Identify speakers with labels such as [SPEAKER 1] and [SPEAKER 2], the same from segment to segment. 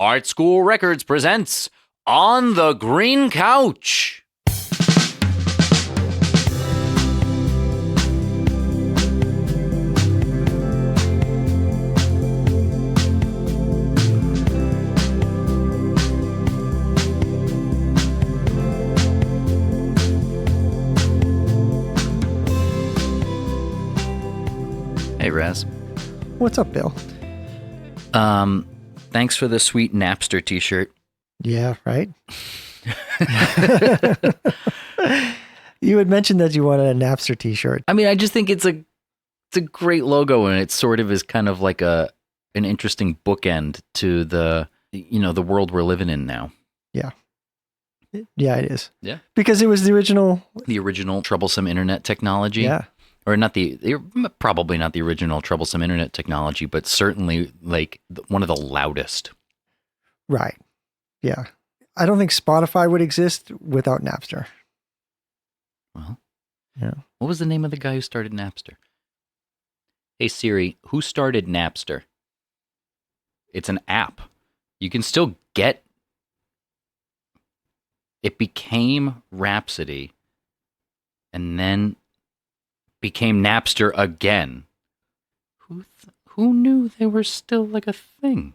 [SPEAKER 1] ArtSchool Records presents On the Green Couch. Hey, Raz.
[SPEAKER 2] What's up, Bill?
[SPEAKER 1] Thanks for the sweet Napster t-shirt.
[SPEAKER 2] Yeah, right? You had mentioned that you wanted a Napster t-shirt.
[SPEAKER 1] I mean, I just think it's a great logo, and it sort of is kind of like an interesting bookend to the world we're living in now.
[SPEAKER 2] Yeah. Yeah, it is.
[SPEAKER 1] Yeah.
[SPEAKER 2] Because it was the original
[SPEAKER 1] troublesome internet technology.
[SPEAKER 2] Yeah.
[SPEAKER 1] Or probably not the original troublesome internet technology, but certainly like one of the loudest.
[SPEAKER 2] Right. Yeah. I don't think Spotify would exist without Napster.
[SPEAKER 1] Well,
[SPEAKER 2] yeah.
[SPEAKER 1] What was the name of the guy who started Napster? Hey Siri, who started Napster? It's an app. You can still get. It became Rhapsody, and then became Napster again. Who knew they were still like a thing?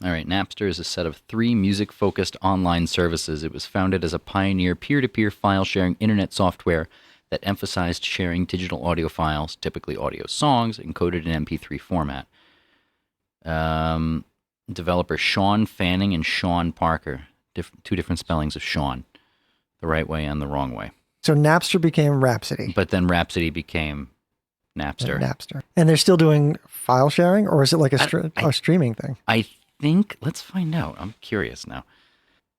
[SPEAKER 1] All right, Napster is a set of 3 music-focused online services. It was founded as a pioneer peer-to-peer file-sharing internet software that emphasized sharing digital audio files, typically audio songs, encoded in MP3 format. Developer Sean Fanning and Sean Parker. 2 different spellings of Sean. The right way and the wrong way.
[SPEAKER 2] So Napster became Rhapsody.
[SPEAKER 1] But then Rhapsody became Napster.
[SPEAKER 2] Napster. And they're still doing file sharing, or is it like a streaming thing? I
[SPEAKER 1] think, let's find out. I'm curious now.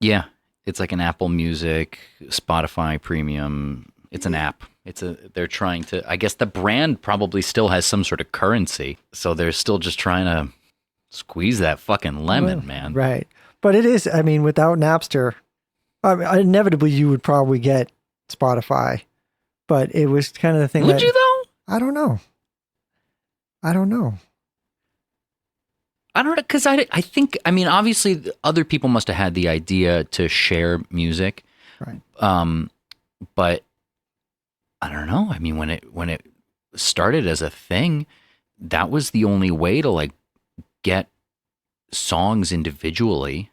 [SPEAKER 1] Yeah, it's like an Apple Music, Spotify Premium. It's an app. They're trying to, I guess the brand probably still has some sort of currency. So they're still just trying to squeeze that fucking lemon, man.
[SPEAKER 2] Right. But it is, I mean, without Napster, inevitably you would probably get Spotify, but it was kind of the thing.
[SPEAKER 1] Would you though?
[SPEAKER 2] I don't know.
[SPEAKER 1] Because I think, I mean, obviously other people must have had the idea to share music.
[SPEAKER 2] Right.
[SPEAKER 1] But I don't know. I mean, when it started as a thing, that was the only way to like get songs individually.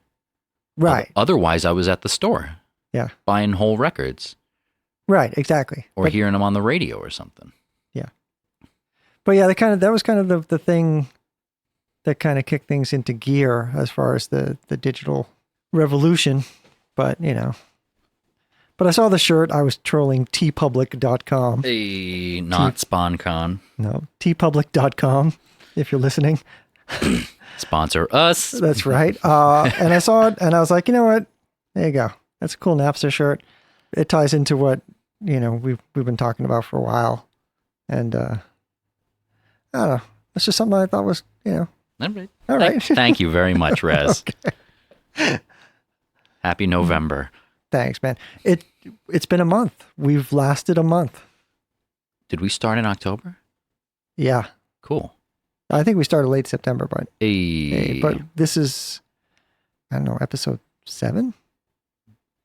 [SPEAKER 2] Right.
[SPEAKER 1] Otherwise I was at the store.
[SPEAKER 2] Yeah.
[SPEAKER 1] Buying whole records.
[SPEAKER 2] Right, exactly.
[SPEAKER 1] Or hearing them on the radio or something.
[SPEAKER 2] Yeah. But yeah, that was kind of the thing that kind of kicked things into gear as far as the digital revolution. But, but I saw the shirt. I was trolling tpublic.com.
[SPEAKER 1] Hey, not SpawnCon.
[SPEAKER 2] No, tpublic.com, if you're listening.
[SPEAKER 1] Sponsor us.
[SPEAKER 2] That's right. And I saw it and I was like, you know what? There you go. That's a cool Napster shirt. It ties into what, we've been talking about for a while. And I don't know. It's just something I thought was,
[SPEAKER 1] All right.
[SPEAKER 2] All right.
[SPEAKER 1] Thank you very much, Rez.
[SPEAKER 2] Okay.
[SPEAKER 1] Happy November.
[SPEAKER 2] Thanks, man. It's been a month. We've lasted a month.
[SPEAKER 1] Did we start in October?
[SPEAKER 2] Yeah.
[SPEAKER 1] Cool.
[SPEAKER 2] I think we started late September, but but this is, I don't know, episode 7?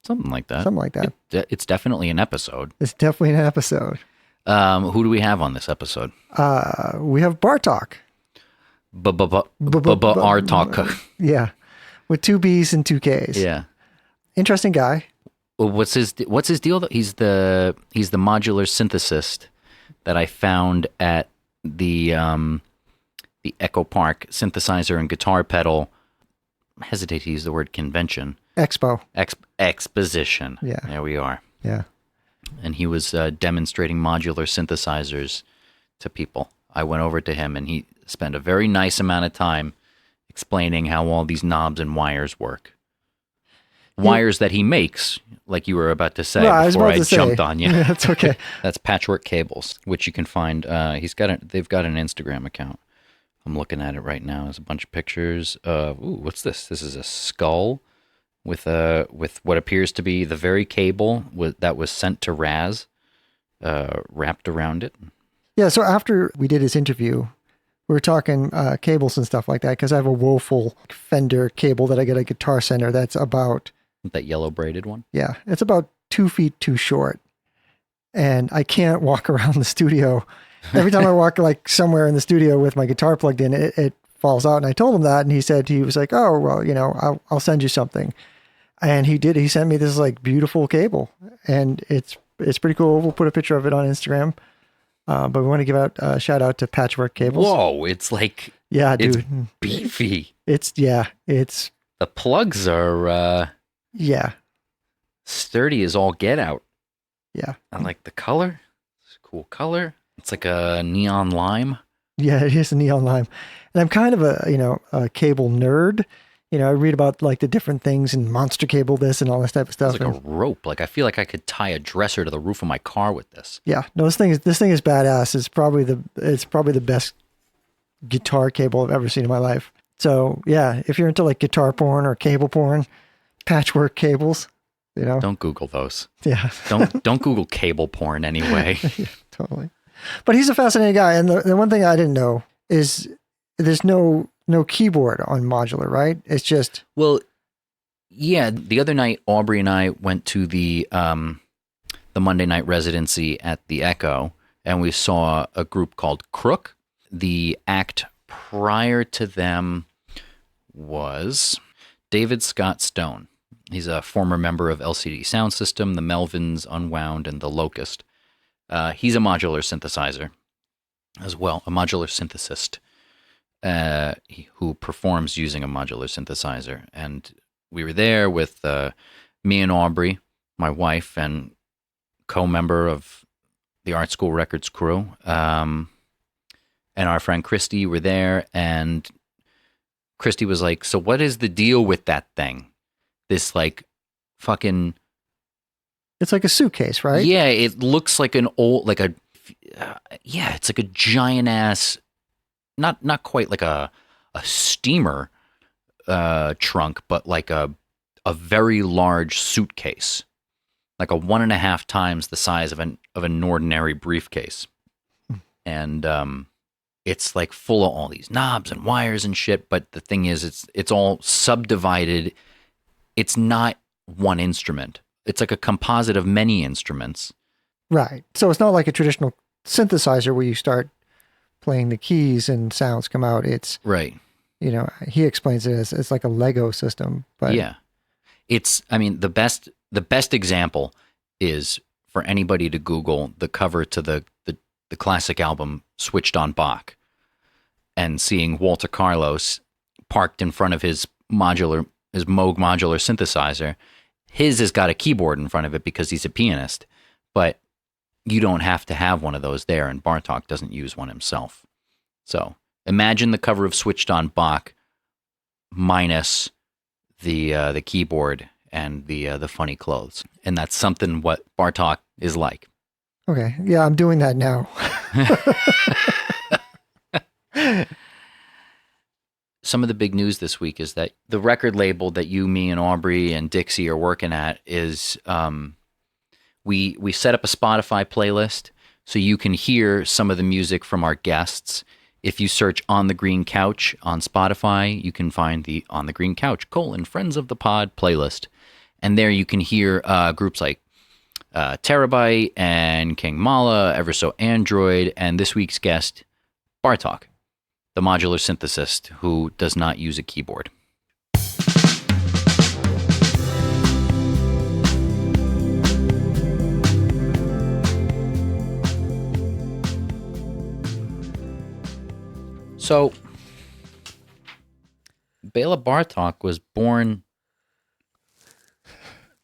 [SPEAKER 1] Something like that.
[SPEAKER 2] Something like that.
[SPEAKER 1] It's definitely an episode.
[SPEAKER 2] It's definitely an episode.
[SPEAKER 1] Who do we have on this episode?
[SPEAKER 2] We have Bbartokk.
[SPEAKER 1] Bbartokk.
[SPEAKER 2] Yeah. With 2 B's and 2 K's.
[SPEAKER 1] Yeah.
[SPEAKER 2] Interesting guy.
[SPEAKER 1] Well, what's his deal though? He's the modular synthesist that I found at the Echo Park synthesizer and guitar pedal. I hesitate to use the word convention. Exposition.
[SPEAKER 2] Yeah.
[SPEAKER 1] There we are.
[SPEAKER 2] Yeah.
[SPEAKER 1] And he was demonstrating modular synthesizers to people. I went over to him and he spent a very nice amount of time explaining how all these knobs and wires work. Wires that he makes, like you were about to say before I jumped on you.
[SPEAKER 2] Yeah, that's okay.
[SPEAKER 1] That's PATCHWORK Cables, which you can find. They've got an Instagram account. I'm looking at it right now. There's a bunch of pictures. What's this? This is a skull with what appears to be the very cable that was sent to Raz, wrapped around it.
[SPEAKER 2] Yeah. So after we did his interview, we were talking cables and stuff like that because I have a woeful Fender cable that I get at Guitar Center that's about...
[SPEAKER 1] That yellow braided one?
[SPEAKER 2] Yeah, it's about 2 feet too short. And I can't walk around the studio. Every time I walk like somewhere in the studio with my guitar plugged in, it falls out. And I told him that, and he was like, "Oh, well, I'll send you something." And he did. He sent me this like beautiful cable, and it's pretty cool. We'll put a picture of it on Instagram. But we want to give out a shout out to Patchwork Cables.
[SPEAKER 1] Whoa, it's like,
[SPEAKER 2] yeah, dude,
[SPEAKER 1] it's beefy.
[SPEAKER 2] It's
[SPEAKER 1] the plugs are sturdy as all get out.
[SPEAKER 2] Yeah,
[SPEAKER 1] I like the color. It's a cool color. It's like a neon lime.
[SPEAKER 2] Yeah, it is a neon lime. And I'm kind of a cable nerd. I read about like the different things and monster cable this and all this type of stuff.
[SPEAKER 1] It's like a rope. Like I feel like I could tie a dresser to the roof of my car with this.
[SPEAKER 2] Yeah, no, this thing is badass. It's probably the best guitar cable I've ever seen in my life. So yeah, if you're into like guitar porn or cable porn, Patchwork Cables,
[SPEAKER 1] Don't Google those.
[SPEAKER 2] Yeah.
[SPEAKER 1] Don't Google cable porn anyway.
[SPEAKER 2] Yeah, totally. But he's a fascinating guy. And the one thing I didn't know is there's no keyboard on Modular, right? It's just...
[SPEAKER 1] Well, yeah. The other night, Aubrey and I went to the Monday night residency at the Echo, and we saw a group called Crook. The act prior to them was David Scott Stone. He's a former member of LCD Sound System, the Melvins, Unwound, and the Locust. He's a modular synthesizer as well, a modular synthesist who performs using a modular synthesizer. And we were there with me and Aubrey, my wife, and co-member of the ArtSchool Records crew. And our friend Christy were there, and Christy was like, "So what is the deal with that thing? This like fucking..."
[SPEAKER 2] It's like a suitcase, right?
[SPEAKER 1] Yeah, it looks like an old, like a, it's like a giant ass, not quite like a steamer trunk, but like a very large suitcase, like a 1.5 times the size of an ordinary briefcase, and it's like full of all these knobs and wires and shit. But the thing is, it's all subdivided. It's not one instrument. It's like a composite of many instruments. Right.
[SPEAKER 2] So it's not like a traditional synthesizer where you start playing the keys and sounds come out. It's
[SPEAKER 1] right.
[SPEAKER 2] He explains it as it's like a Lego system. But
[SPEAKER 1] yeah, the best example is for anybody to Google the cover to the classic album Switched on Bach, and seeing Walter Carlos parked in front of his Moog modular synthesizer. His has got a keyboard in front of it because he's a pianist, but you don't have to have one of those there, and Bbartokk doesn't use one himself. So imagine the cover of Switched on Bach minus the keyboard and the funny clothes, and that's something what Bbartokk is like.
[SPEAKER 2] Okay, yeah, I'm doing that now.
[SPEAKER 1] Some of the big news this week is that the record label that you, me, and Aubrey and Dixie are working at is we set up a Spotify playlist so you can hear some of the music from our guests. If you search On the Green Couch on Spotify, you can find the On the Green Couch, Friends of the Pod playlist. And there you can hear groups like Terabyte and King Mala, Ever So Android, and this week's guest, Bbartokk, the modular synthesist who does not use a keyboard. So, Bbartokk was born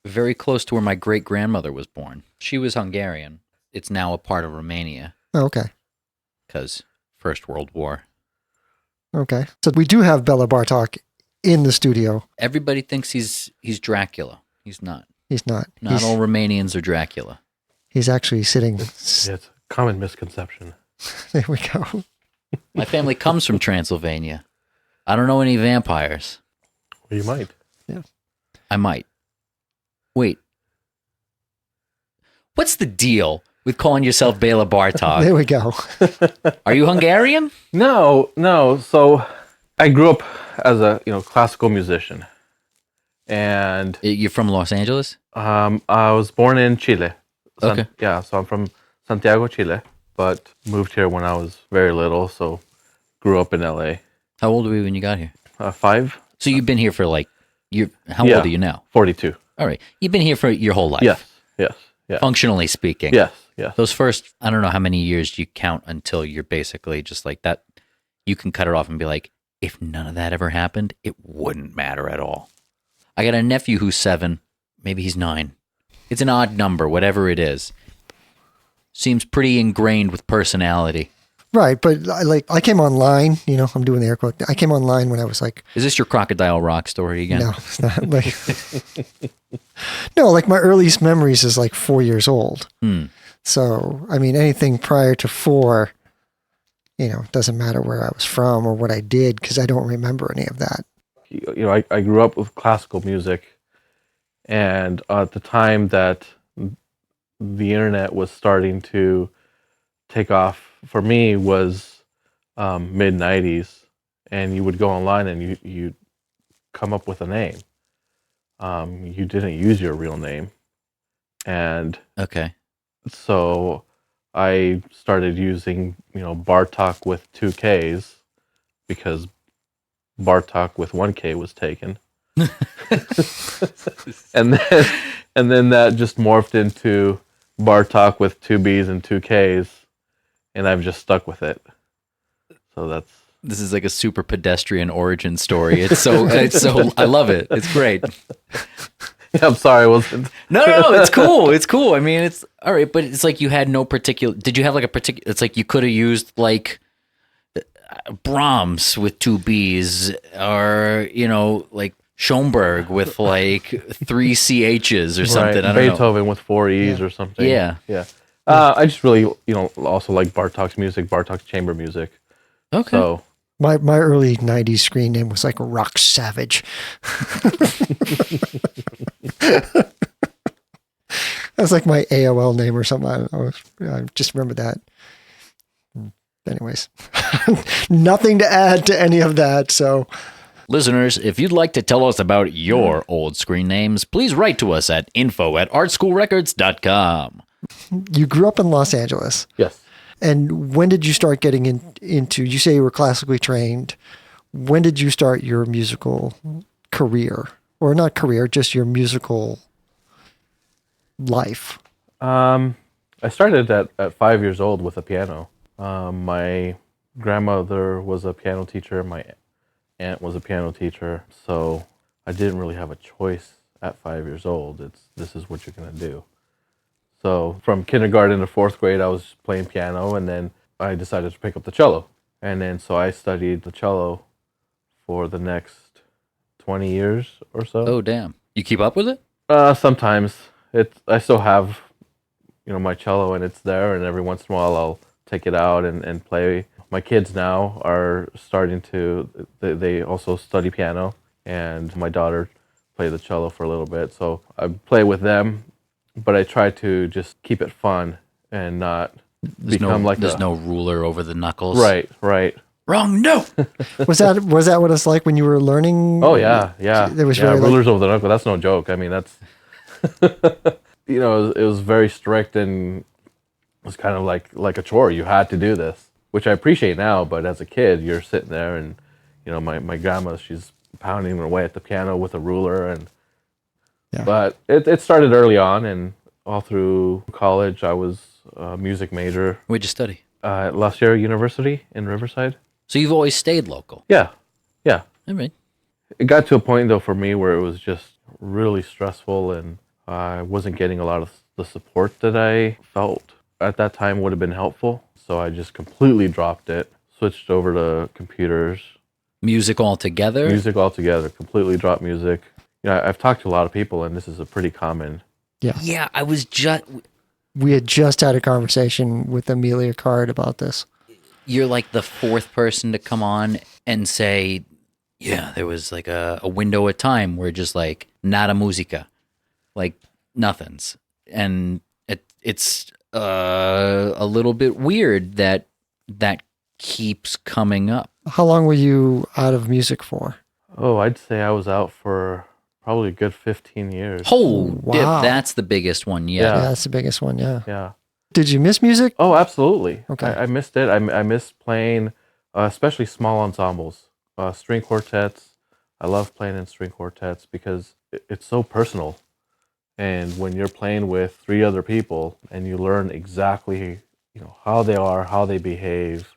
[SPEAKER 1] very close to where my great-grandmother was born. She was Hungarian. It's now a part of Romania.
[SPEAKER 2] Oh, okay.
[SPEAKER 1] Because First World War.
[SPEAKER 2] Okay. So we do have Bbartokk in the studio.
[SPEAKER 1] Everybody thinks he's Dracula. He's not.
[SPEAKER 2] He's not.
[SPEAKER 1] Not all Romanians are Dracula.
[SPEAKER 2] He's actually sitting...
[SPEAKER 3] It's a common misconception.
[SPEAKER 2] There we go.
[SPEAKER 1] My family comes from Transylvania. I don't know any vampires.
[SPEAKER 3] Well, you might.
[SPEAKER 2] Yeah.
[SPEAKER 1] I might. Wait. What's the deal with calling yourself Bbartokk.
[SPEAKER 2] There we go.
[SPEAKER 1] Are you Hungarian?
[SPEAKER 3] No, no. So I grew up as a classical musician, and
[SPEAKER 1] You're from Los Angeles?
[SPEAKER 3] I was born in Chile.
[SPEAKER 1] Okay.
[SPEAKER 3] Yeah, so I'm from Santiago, Chile, but moved here when I was very little. So grew up in LA.
[SPEAKER 1] How old were you when you got here?
[SPEAKER 3] 5.
[SPEAKER 1] So you've been here for how
[SPEAKER 3] Yeah.
[SPEAKER 1] old are you now?
[SPEAKER 3] 42.
[SPEAKER 1] All right. You've been here for your whole life.
[SPEAKER 3] Yes, yes, yes,
[SPEAKER 1] Functionally speaking.
[SPEAKER 3] yes, yes.
[SPEAKER 1] Those first, I don't know how many years you count until you're basically just like that. You can cut it off and be like, if none of that ever happened, it wouldn't matter at all. I got a nephew who's 7. Maybe he's 9. It's an odd number, whatever it is. Seems pretty ingrained with personality.
[SPEAKER 2] Right, but I came online, I'm doing the air quote. I came online when I was like,
[SPEAKER 1] Is this your Crocodile Rock story again?
[SPEAKER 2] no, it's not like, no, like my earliest memories is like 4 years old. So, I mean, anything prior to 4, it doesn't matter where I was from or what I did because I don't remember any of that.
[SPEAKER 3] I grew up with classical music, and at the time that the internet was starting to take off for me was mid 90s, and you would go online and you come up with a name. You didn't use your real name, and
[SPEAKER 1] Okay.
[SPEAKER 3] so I started using Bbartokk with 2 Ks because Bbartokk with 1 K was taken. and then that just morphed into Bbartokk with 2 Bs and 2 Ks, and I've just stuck with it. So that's
[SPEAKER 1] This is like a super pedestrian origin story. It's so I love it. It's great.
[SPEAKER 3] I'm sorry, I wasn't.
[SPEAKER 1] No, it's cool. It's cool. I mean, it's all right, but it's like you had no particular. Did you have like a particular? It's like you could have used like Brahms with 2 Bs, or like Schoenberg with like 3 CHs or something.
[SPEAKER 3] Right.
[SPEAKER 1] I don't know.
[SPEAKER 3] Beethoven with 4 Es or something.
[SPEAKER 1] Yeah.
[SPEAKER 3] Yeah. I just really, also like Bartok's music, Bartok's chamber music.
[SPEAKER 1] Okay.
[SPEAKER 3] So
[SPEAKER 2] My early 90s screen name was like Rock Savage. That's like my AOL name or something. I just remember that. Anyways, nothing to add to any of that. So,
[SPEAKER 1] Listeners, if you'd like to tell us about your old screen names, please write to us at info@artschoolrecords.com.
[SPEAKER 2] you grew up in Los Angeles.
[SPEAKER 3] yes.
[SPEAKER 2] And when did you start getting into, you say you were classically trained. When did you start your musical career? Or not career, just your musical life?
[SPEAKER 3] I started at 5 years old with a piano. My grandmother was a piano teacher. My aunt was a piano teacher. So I didn't really have a choice at 5 years old. This is what you're going to do. So from kindergarten to 4th grade, I was playing piano, and then I decided to pick up the cello. And then so I studied the cello for the next 20 years or so.
[SPEAKER 1] Oh, damn. You keep up with it?
[SPEAKER 3] Sometimes I still have, my cello, and it's there, and every once in a while I'll take it out and play. My kids now are starting to, they also study piano, and my daughter played the cello for a little bit. So I play with them, but I try to just keep it fun and not become
[SPEAKER 1] there's no ruler over the knuckles.
[SPEAKER 3] Right.
[SPEAKER 1] Wrong note.
[SPEAKER 2] Was that what it's like when you were learning?
[SPEAKER 3] Oh yeah.
[SPEAKER 2] There was
[SPEAKER 3] rulers over the knuckle. That's no joke. I mean, that's it was very strict, and it was kind of like a chore. You had to do this, which I appreciate now. But as a kid, you're sitting there, and my grandma, she's pounding away at the piano with a ruler, and
[SPEAKER 2] Yeah.
[SPEAKER 3] but it started early on, and all through college, I was a music major
[SPEAKER 1] Where'd you study?
[SPEAKER 3] at La Sierra University in Riverside.
[SPEAKER 1] So you've always stayed local.
[SPEAKER 3] Yeah.
[SPEAKER 1] All right.
[SPEAKER 3] It got to a point, though, for me where it was just really stressful, and I wasn't getting a lot of the support that I felt at that time would have been helpful. So I just completely dropped it, switched over to computers.
[SPEAKER 1] Music altogether?
[SPEAKER 3] Music altogether, completely dropped music. I've talked to a lot of people, and this is a pretty common.
[SPEAKER 1] Yeah, I was just...
[SPEAKER 2] We had just had a conversation with Amelia Card about this.
[SPEAKER 1] You're like the 4th person to come on and say, yeah, there was like a window of time where just like nada musica, like nothings. And it's A little bit weird that keeps coming up.
[SPEAKER 2] How long were you out of music for?
[SPEAKER 3] Oh, I'd say I was out for probably a good 15 years.
[SPEAKER 1] Oh, dip,
[SPEAKER 2] Wow.
[SPEAKER 1] that's the biggest one yet.
[SPEAKER 2] Yeah, that's the biggest one. Yeah.
[SPEAKER 3] Yeah.
[SPEAKER 2] Did you miss music?
[SPEAKER 3] Oh, absolutely.
[SPEAKER 2] Okay.
[SPEAKER 3] I missed it. I missed playing, especially small ensembles, string quartets. I love playing in string quartets because it's so personal. And when you're playing with 3 other people and you learn exactly, how they are, how they behave,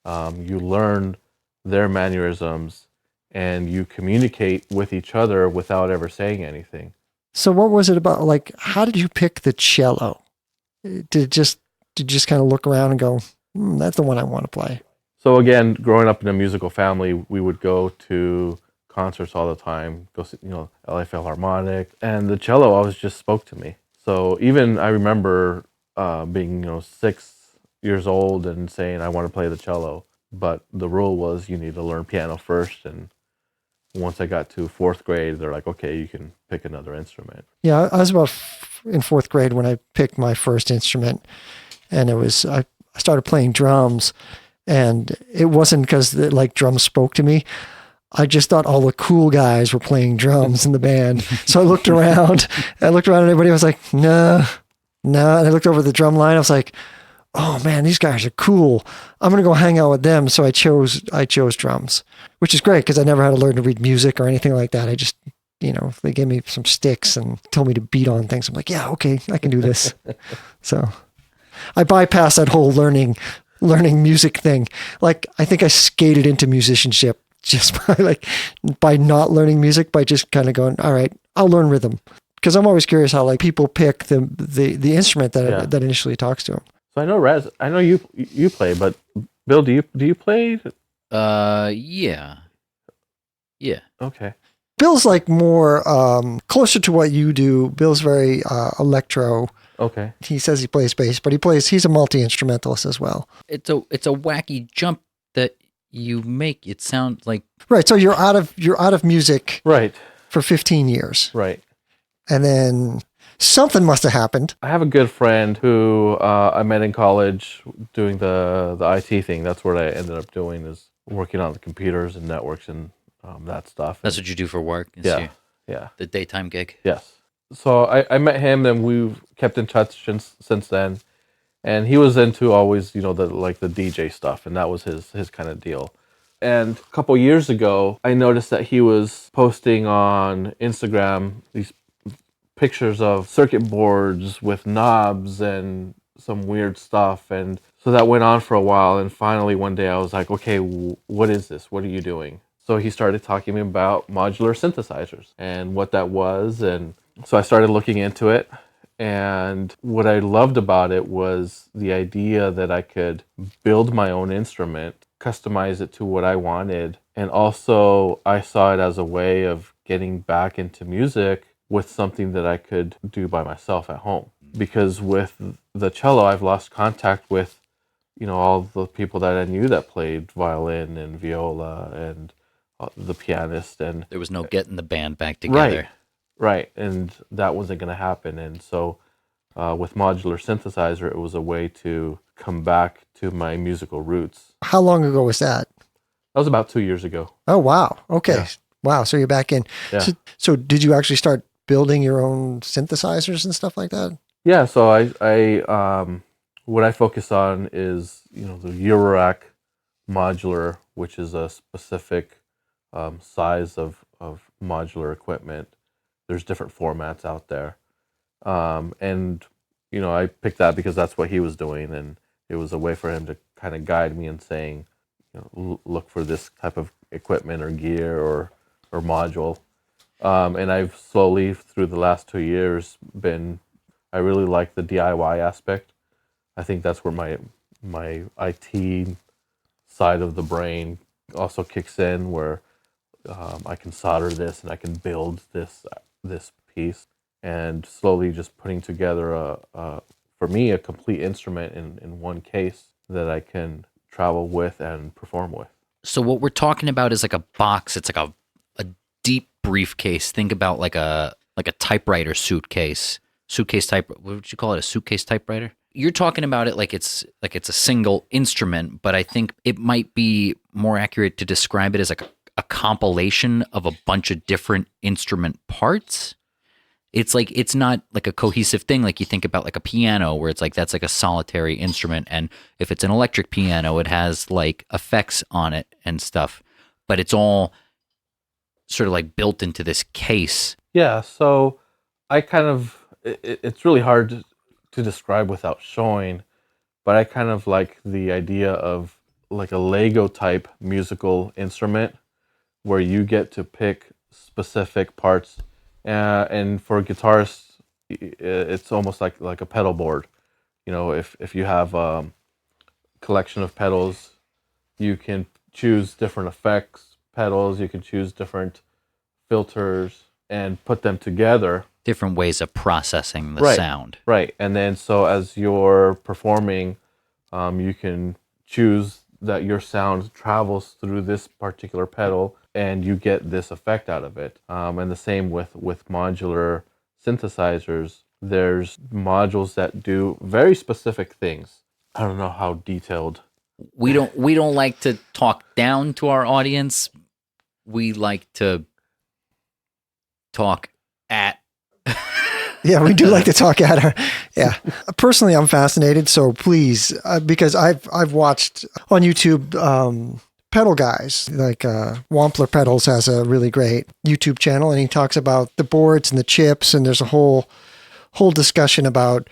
[SPEAKER 3] you learn their mannerisms, and you communicate with each other without ever saying anything.
[SPEAKER 2] So what was it about? Like, how did you pick the cello? Did you just kind of look around and go, that's the one I want to play?
[SPEAKER 3] So again, growing up in a musical family, we would go to concerts all the time, go see, LA Philharmonic, and the cello always just spoke to me. So even I remember being, 6 years old and saying I want to play the cello, but the rule was you need to learn piano first. And once I got to 4th grade, they're like, okay, you can pick another instrument.
[SPEAKER 2] Yeah, I was about in 4th grade when I picked my first instrument, and I started playing drums, and it wasn't because drums spoke to me. I just thought all the cool guys were playing drums in the band. So I looked around and everybody was like, no. And I looked over the drum line. I was like, oh man, these guys are cool. I'm going to go hang out with them. So I chose drums, which is great because I never had to learn to read music or anything like that. I just, they gave me some sticks and told me to beat on things. I'm like, yeah, okay, I can do this. So I bypassed that whole learning music thing. Like, I think I skated into musicianship just by not learning music, by just kind of going, all right, I'll learn rhythm. Because I'm always curious how people pick the instrument that initially talks to them.
[SPEAKER 3] So I know Raz, I know you play, but Bill, do you play?
[SPEAKER 1] Yeah.
[SPEAKER 3] Okay.
[SPEAKER 2] Bill's more closer to what you do. Bill's very electro.
[SPEAKER 3] Okay.
[SPEAKER 2] He says he plays bass, but he's a multi-instrumentalist as well.
[SPEAKER 1] It's a wacky jump that you make. It sounds like
[SPEAKER 2] right. So you're out of music
[SPEAKER 3] right
[SPEAKER 2] for 15 years.
[SPEAKER 3] Right.
[SPEAKER 2] And then something must have happened.
[SPEAKER 3] I have a good friend who I met in college doing the IT thing. That's what I ended up doing, is working on the computers and networks and that stuff.
[SPEAKER 1] That's what you do for work?
[SPEAKER 3] Yeah.
[SPEAKER 1] The daytime gig?
[SPEAKER 3] Yes. So I met him, and we've kept in touch since then. And he was into always, the DJ stuff, and that was his kind of deal. And a couple years ago, I noticed that he was posting on Instagram these pictures of circuit boards with knobs and some weird stuff. And so that went on for a while. And finally, one day I was like, okay, what is this? What are you doing? So he started talking to me about modular synthesizers and what that was. And so I started looking into it. And what I loved about it was the idea that I could build my own instrument, customize it to what I wanted. And also I saw it as a way of getting back into music with something that I could do by myself at home. Because with the cello, I've lost contact with, all the people that I knew that played violin and viola and the pianist. And
[SPEAKER 1] there was no getting the band back together.
[SPEAKER 3] Right, and that wasn't going to happen. And so with Modular Synthesizer, it was a way to come back to my musical roots.
[SPEAKER 2] How long ago was that?
[SPEAKER 3] That was about 2 years ago.
[SPEAKER 2] Oh, wow. Okay.
[SPEAKER 3] Yeah.
[SPEAKER 2] Wow, so you're back in.
[SPEAKER 3] Yeah.
[SPEAKER 2] So did you actually start building your own synthesizers and stuff like that?
[SPEAKER 3] Yeah, so I what I focus on is, the Eurorack modular, which is a specific size of modular equipment. There's different formats out there. And, I picked that because that's what he was doing. And it was a way for him to kind of guide me in saying, look for this type of equipment or gear or module. And I've slowly, through the last 2 years, I really like the DIY aspect. I think that's where my IT side of the brain also kicks in, where I can solder this and I can build this piece, and slowly just putting together for me a complete instrument in one case that I can travel with and perform with.
[SPEAKER 1] So what we're talking about is like a box. It's like a deep briefcase. Think about like a typewriter suitcase type. What would you call it? A suitcase typewriter? you're talking about it like it's a single instrument, but I think it might be more accurate to describe it as like a compilation of a bunch of different instrument parts. It's like it's not like a cohesive thing like you think about like a piano where it's like that's like a solitary instrument, and if it's an electric piano it has like effects on it and stuff, but it's all sort of like built into this case.
[SPEAKER 3] Yeah, so I kind of it's really hard to describe without showing, but I kind of like the idea of like a Lego type musical instrument where you get to pick specific parts. And for guitarists, it's almost like a pedal board. You know, if you have a collection of pedals, you can choose different effects pedals, you can choose different filters and put them together.
[SPEAKER 1] Different ways of processing the sound.
[SPEAKER 3] Right. And then so as you're performing, you can choose that your sound travels through this particular pedal and you get this effect out of it. And the same with modular synthesizers. There's modules that do very specific things. I don't know how detailed.
[SPEAKER 1] We don't like to talk down to our audience. We like to talk at.
[SPEAKER 2] Yeah, we do like to talk at her. Yeah. Personally, I'm fascinated. So please, because I've watched on YouTube, pedal guys like Wampler Pedals has a really great YouTube channel, and he talks about the boards and the chips, and there's a whole discussion about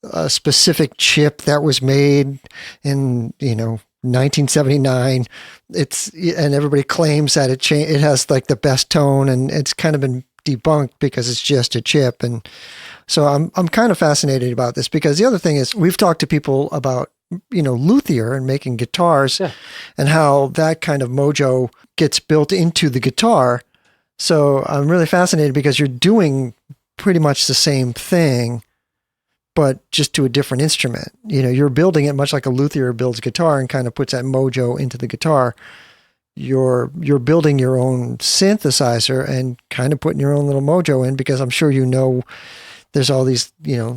[SPEAKER 2] a specific chip that was made in 1979. And everybody claims that it has like the best tone, and it's kind of been debunked because it's just a chip. And so I'm kind of fascinated about this, because the other thing is we've talked to people about luthier and making guitars, and how that kind of mojo gets built into the guitar. So I'm really fascinated because you're doing pretty much the same thing, but just to a different instrument. You're building it much like a luthier builds guitar and kind of puts that mojo into the guitar. You're building your own synthesizer and kind of putting your own little mojo in, because I'm sure there's all these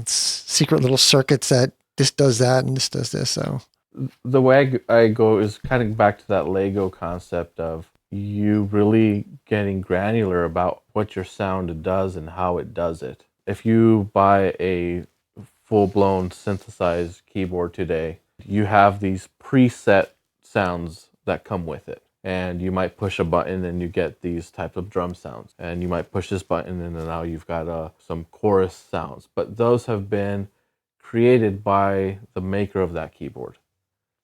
[SPEAKER 2] secret little circuits that this does that and this does this. So
[SPEAKER 3] the way I go is kind of back to that Lego concept of you really getting granular about what your sound does and how it does it. If you buy a full-blown synthesized keyboard today, you have these preset sounds that come with it. And you might push a button and you get these types of drum sounds. And you might push this button and then now you've got some chorus sounds. But those have been created by the maker of that keyboard.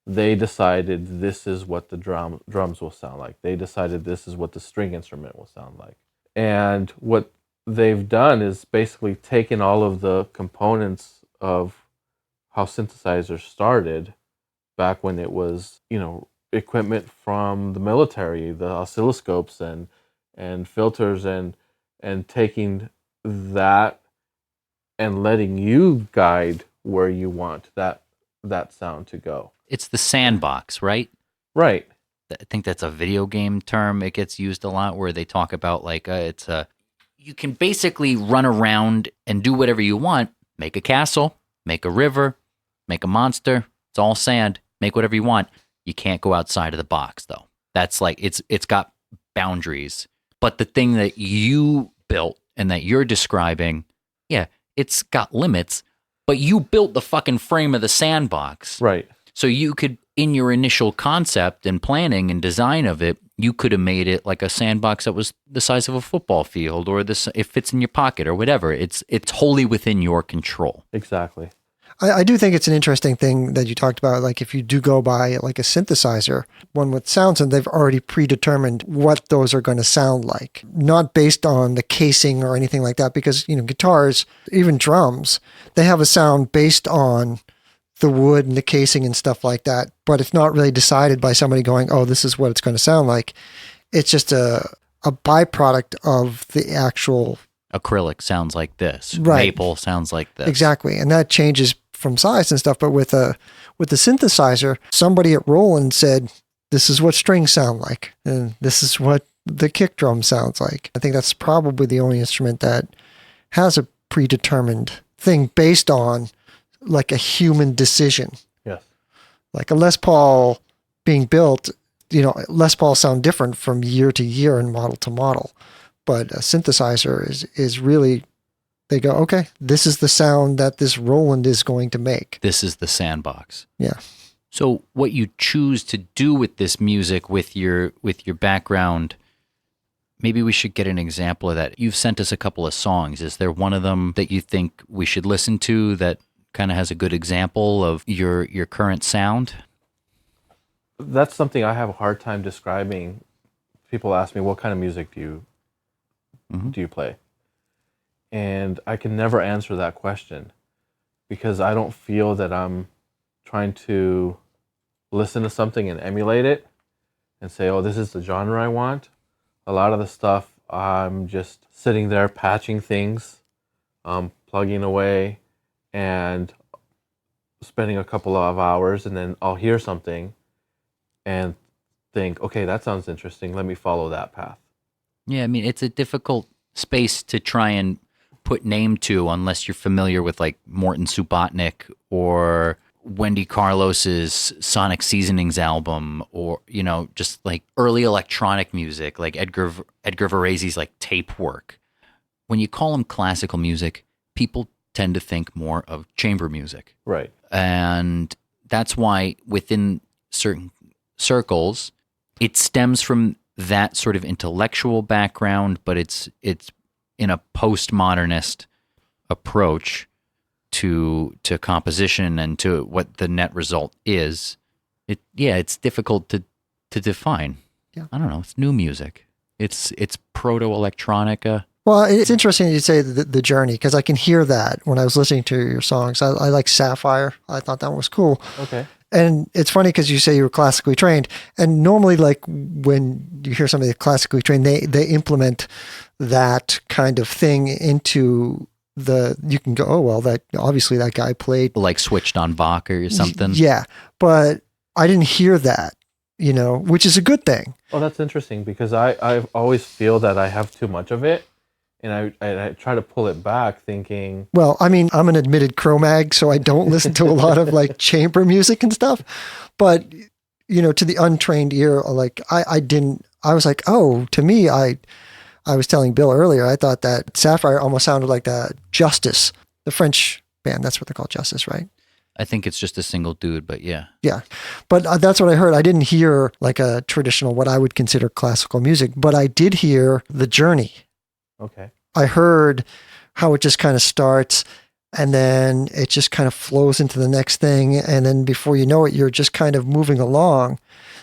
[SPEAKER 3] They decided this is what the drums will sound like. They decided this is what the string instrument will sound like. And what they've done is basically taken all of the components of how synthesizers started back when it was, equipment from the military, the oscilloscopes and filters, and taking that and letting you guide where you want that sound to go.
[SPEAKER 1] It's the sandbox, right?
[SPEAKER 3] Right.
[SPEAKER 1] I think that's a video game term. It gets used a lot where they talk about like you can basically run around and do whatever you want. Make a castle, make a river, make a monster. It's all sand. Make whatever you want. You can't go outside of the box, though. That's like it's got boundaries. But the thing that you built and that you're describing, yeah, it's got limits. But you built the fucking frame of the sandbox.
[SPEAKER 3] Right.
[SPEAKER 1] So you could, in your initial concept and planning and design of it, you could have made it like a sandbox that was the size of a football field, or it fits in your pocket or whatever. It's wholly within your control.
[SPEAKER 3] Exactly.
[SPEAKER 2] I do think it's an interesting thing that you talked about. Like if you do go buy like a synthesizer, one with sounds, and they've already predetermined what those are going to sound like, not based on the casing or anything like that. Because, guitars, even drums, they have a sound based on the wood and the casing and stuff like that. But it's not really decided by somebody going, oh, this is what it's going to sound like. It's just a byproduct of the actual.
[SPEAKER 1] Acrylic sounds like this.
[SPEAKER 2] Right.
[SPEAKER 1] Maple sounds like this.
[SPEAKER 2] Exactly. And that changes from size and stuff. But with the synthesizer, somebody at Roland said, this is what strings sound like. And this is what the kick drum sounds like. I think that's probably the only instrument that has a predetermined thing based on like a human decision.
[SPEAKER 3] Yes.
[SPEAKER 2] Like a Les Paul being built, Les Pauls sound different from year to year and model to model. But a synthesizer is really, they go, okay, this is the sound that this Roland is going to make.
[SPEAKER 1] This is the sandbox.
[SPEAKER 2] Yeah.
[SPEAKER 1] So what you choose to do with this music, with your background, maybe we should get an example of that. You've sent us a couple of songs. Is there one of them that you think we should listen to that kind of has a good example of your current sound?
[SPEAKER 3] That's something I have a hard time describing. People ask me, what kind of music do you play? And I can never answer that question because I don't feel that I'm trying to listen to something and emulate it and say, oh, this is the genre I want. A lot of the stuff, I'm just sitting there patching things, plugging away, and spending a couple of hours, and then I'll hear something and think, okay, that sounds interesting. Let me follow that path.
[SPEAKER 1] Yeah, I mean, it's a difficult space to try and put name to unless you're familiar with like Morton Subotnick or Wendy Carlos's Sonic Seasonings album, or, just like early electronic music, like Edgar Varèse's like tape work. When you call them classical music, people tend to think more of chamber music.
[SPEAKER 3] Right.
[SPEAKER 1] And that's why within certain circles, it stems from that sort of intellectual background, but it's in a postmodernist approach to composition and to what the net result is. It's difficult to define.
[SPEAKER 2] Yeah.
[SPEAKER 1] I don't know. It's new music. It's proto-electronica.
[SPEAKER 2] Well, it's interesting you say the journey, because I can hear that when I was listening to your songs. I like Sapphire. I thought that was cool.
[SPEAKER 3] Okay.
[SPEAKER 2] And it's funny because you say you were classically trained, and normally, like when you hear somebody classically trained, they implement that kind of thing into you can go, oh, well, that obviously that guy played
[SPEAKER 1] Like switched on Bach or something.
[SPEAKER 2] Yeah. But I didn't hear that, which is a good thing.
[SPEAKER 3] Oh, that's interesting because I always feel that I have too much of it. And I try to pull it back thinking... Well,
[SPEAKER 2] I mean, I'm an admitted Cro-Mag, so I don't listen to a lot of like chamber music and stuff. But, to the untrained ear, like I was like, oh, to me, I was telling Bill earlier, I thought that Sapphire almost sounded like the Justice, the French band. That's what they're called, Justice, right?
[SPEAKER 1] I think it's just a single dude, but yeah.
[SPEAKER 2] Yeah. But that's what I heard. I didn't hear like a traditional, what I would consider classical music, but I did hear the journey.
[SPEAKER 3] Okay.
[SPEAKER 2] I heard how it just kind of starts and then it just kind of flows into the next thing. And then before you know it, you're just kind of moving along.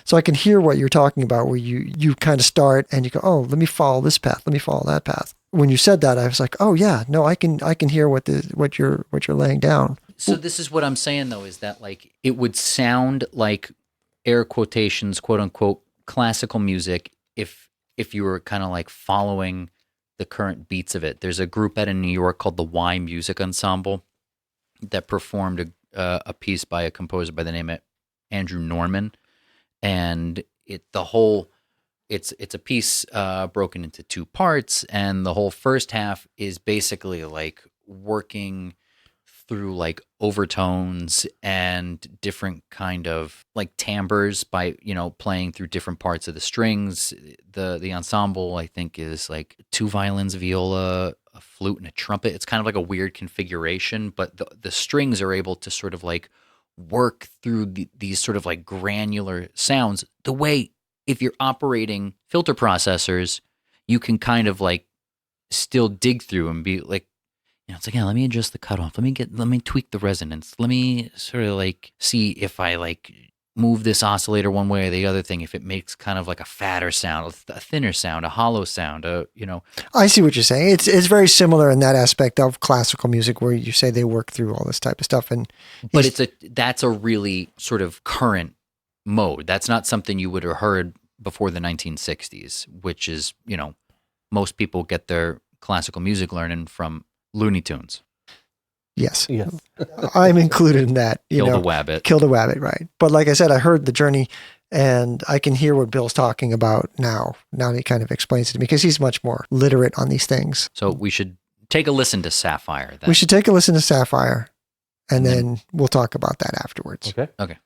[SPEAKER 2] So I can hear what you're talking about, where you kind of start and you go, oh, let me follow this path. Let me follow that path. When you said that, I was like, oh yeah, no, I can hear what you're laying down.
[SPEAKER 1] So this is what I'm saying though, is that like it would sound like air quotations, quote unquote, classical music if you were kind of like following the current beats of it. There's a group out in New York called the Y Music Ensemble that performed a piece by a composer by the name of Andrew Norman, and it's a piece broken into two parts, and the whole first half is basically like working through like overtones and different kind of like timbres by, playing through different parts of the strings. The ensemble, I think, is like two violins, viola, a flute, and a trumpet. It's kind of like a weird configuration, but the strings are able to sort of like work through these sort of like granular sounds the way, if you're operating filter processors, you can kind of like still dig through and be like, it's like, yeah, let me adjust the cutoff. Let me tweak the resonance. Let me sort of like see if I like move this oscillator one way or the other thing, if it makes kind of like a fatter sound, a thinner sound, a hollow sound,
[SPEAKER 2] I see what you're saying. It's very similar in that aspect of classical music where you say they work through all this type of stuff.
[SPEAKER 1] But that's a really sort of current mode. That's not something you would have heard before the 1960s, which is, most people get their classical music learning from Looney Tunes.
[SPEAKER 2] Yes.
[SPEAKER 3] Yes.
[SPEAKER 2] I'm included in that.
[SPEAKER 1] Kill the Wabbit.
[SPEAKER 2] Kill the Wabbit, right. But like I said, I heard the journey and I can hear what Bill's talking about now. Now he kind of explains it to me because he's much more literate on these things.
[SPEAKER 1] So we should take a listen to Sapphire then.
[SPEAKER 2] We should take a listen to Sapphire. and then we'll talk about that afterwards.
[SPEAKER 3] Okay.
[SPEAKER 1] Okay.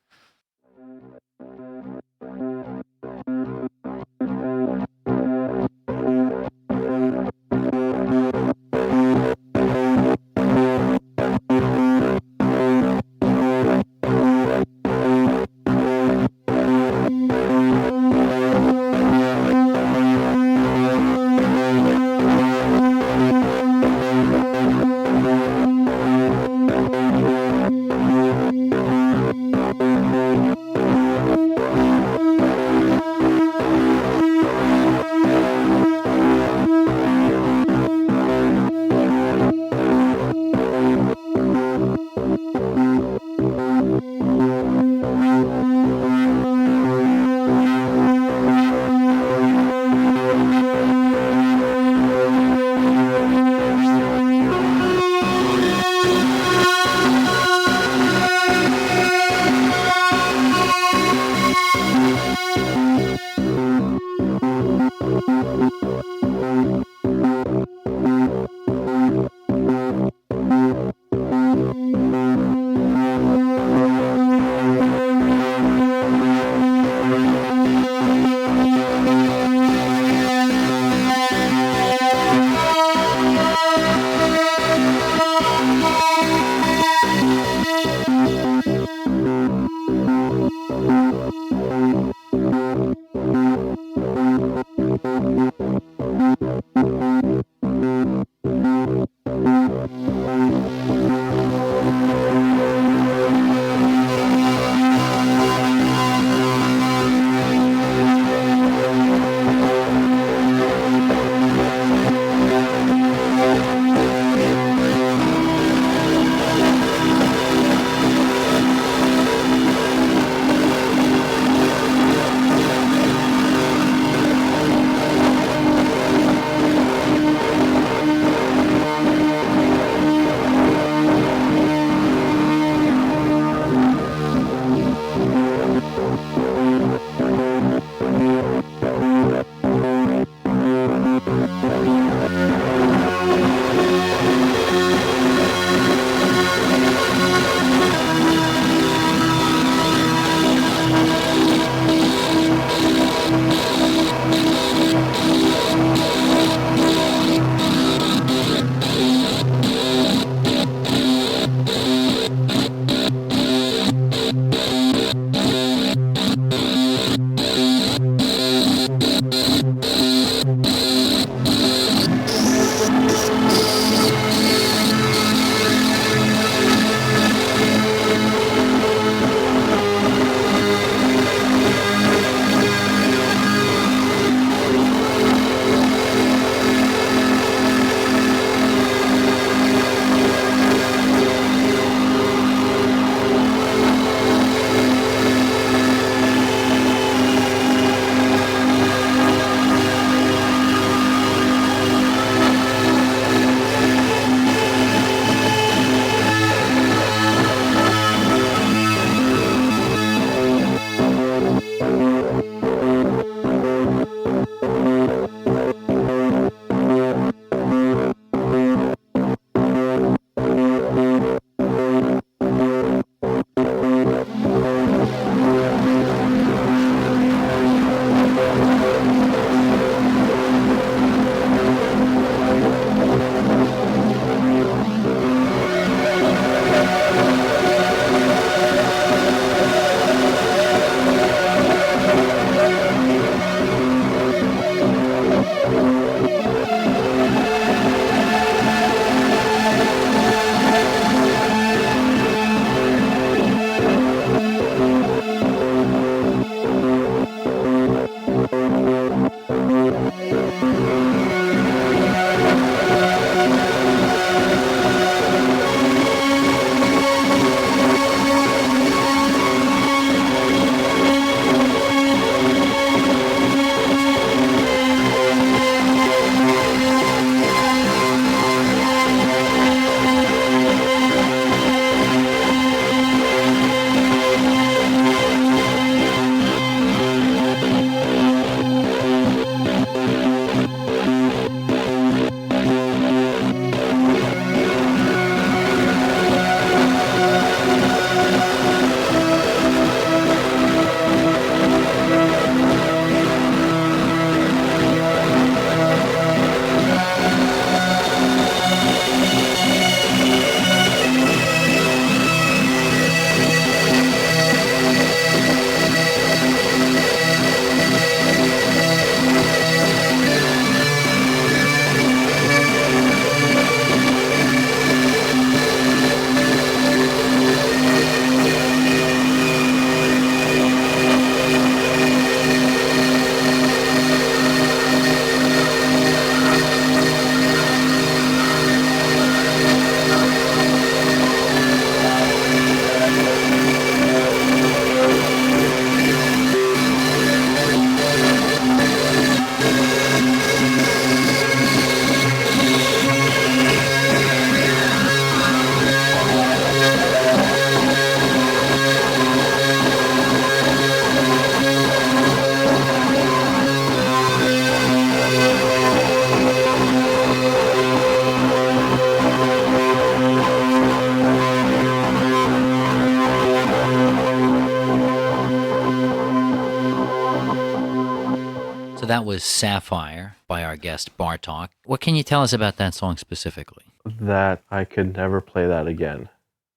[SPEAKER 1] that was Sapphire by our guest Bbartokk. What can you tell us about that song specifically?
[SPEAKER 3] That I could never play that again.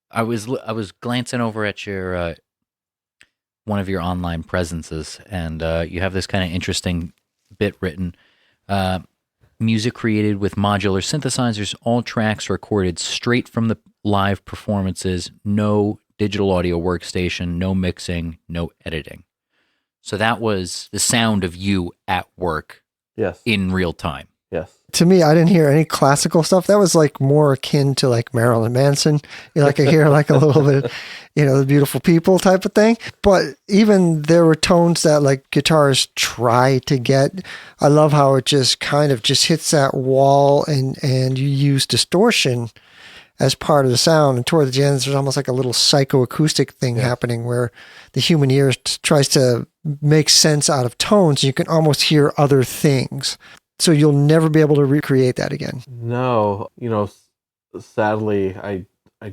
[SPEAKER 1] I was glancing over at your one of your online presences, and you have this kind of interesting bit written. Music created with modular synthesizers, all tracks recorded straight from the live performances, no digital audio workstation, no mixing, no editing. So that was the sound of you at work
[SPEAKER 3] Yes.
[SPEAKER 1] in real time.
[SPEAKER 3] Yes.
[SPEAKER 2] To me, I didn't hear any classical stuff. That was like more akin to like Marilyn Manson. You know, like I hear like a little bit, you know, the Beautiful People type of thing. But even there were tones that like guitars try to get. I love how it just kind of just hits that wall, and you use distortion as part of the sound. And toward the end, there's almost like a little psychoacoustic thing happening where the human ear tries to make sense out of tones. And you can almost hear other things. So you'll never be able to recreate that again.
[SPEAKER 3] No, sadly, I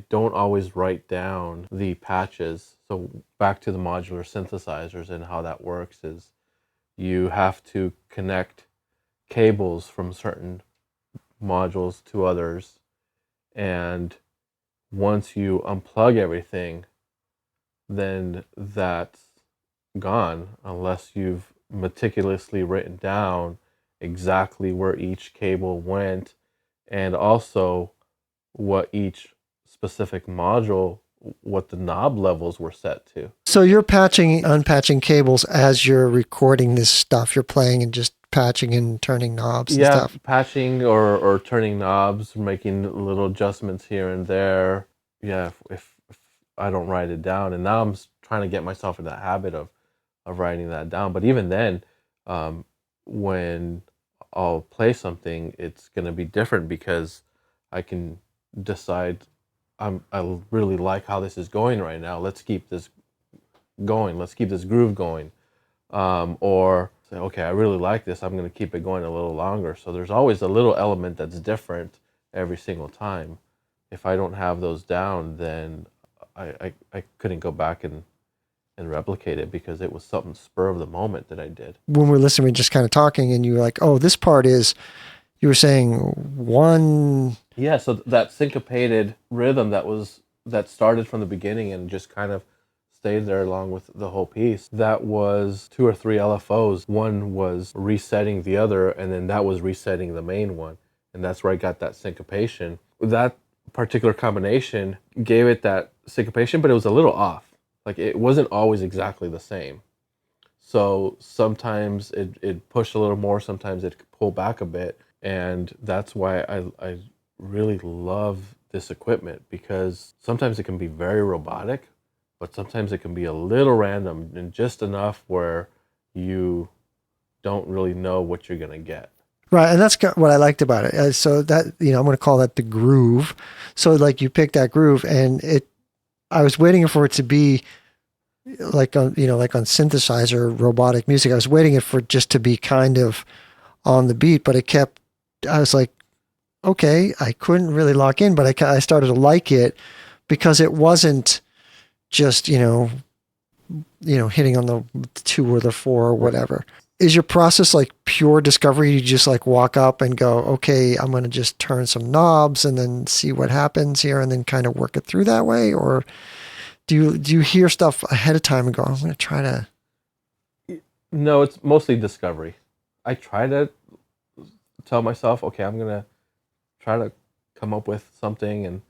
[SPEAKER 3] don't always write down the patches. So back to the modular synthesizers and how that works is you have to connect cables from certain modules to others. And once you unplug everything, then that's gone unless you've meticulously written down exactly where each cable went and also what each specific module, what the knob levels were set to.
[SPEAKER 2] So you're patching, unpatching cables as you're recording this stuff. You're playing and just patching and turning knobs and stuff.
[SPEAKER 3] Patching or turning knobs, making little adjustments here and there. Yeah, if I don't write it down, and now I'm trying to get myself in the habit of writing that down. But even then, when I'll play something, it's going to be different because I can decide I really like how this is going right now. Let's keep this going. Let's keep this groove going. Or say, okay, I really like this. I'm going to keep it going a little longer. So there's always a little element that's different every single time. If I don't have those down, then I couldn't go back and replicate it because it was something spur of the moment that I did.
[SPEAKER 2] When we're listening, we're just kind of talking, and you're like, oh, this part is, you were saying one.
[SPEAKER 3] Yeah, so that syncopated rhythm that started from the beginning and just kind of stayed there along with the whole piece. That was 2 or 3 LFOs. One was resetting the other, and then that was resetting the main one. And that's where I got that syncopation. That particular combination gave it that syncopation, but it was a little off. Like it wasn't always exactly the same. So sometimes it pushed a little more, sometimes it could pull back a bit. And that's why I really love this equipment, because sometimes it can be very robotic, but sometimes it can be a little random and just enough where you don't really know what you're going to get.
[SPEAKER 2] Right, and that's what I liked about it. So that, I'm going to call that the groove. So like you pick that groove, and I was waiting for it to be like on synthesizer robotic music. I was waiting for it just to be kind of on the beat, but I was like, okay, I couldn't really lock in, but I started to like it because it wasn't just, hitting on the 2 or the 4 or whatever. Is your process like pure discovery? You just like walk up and go, okay, I'm going to just turn some knobs and then see what happens here and then kind of work it through that way? Or do you hear stuff ahead of time and go, I'm going to try to...
[SPEAKER 3] No, it's mostly discovery. I try to tell myself, okay, I'm going to try to come up with something and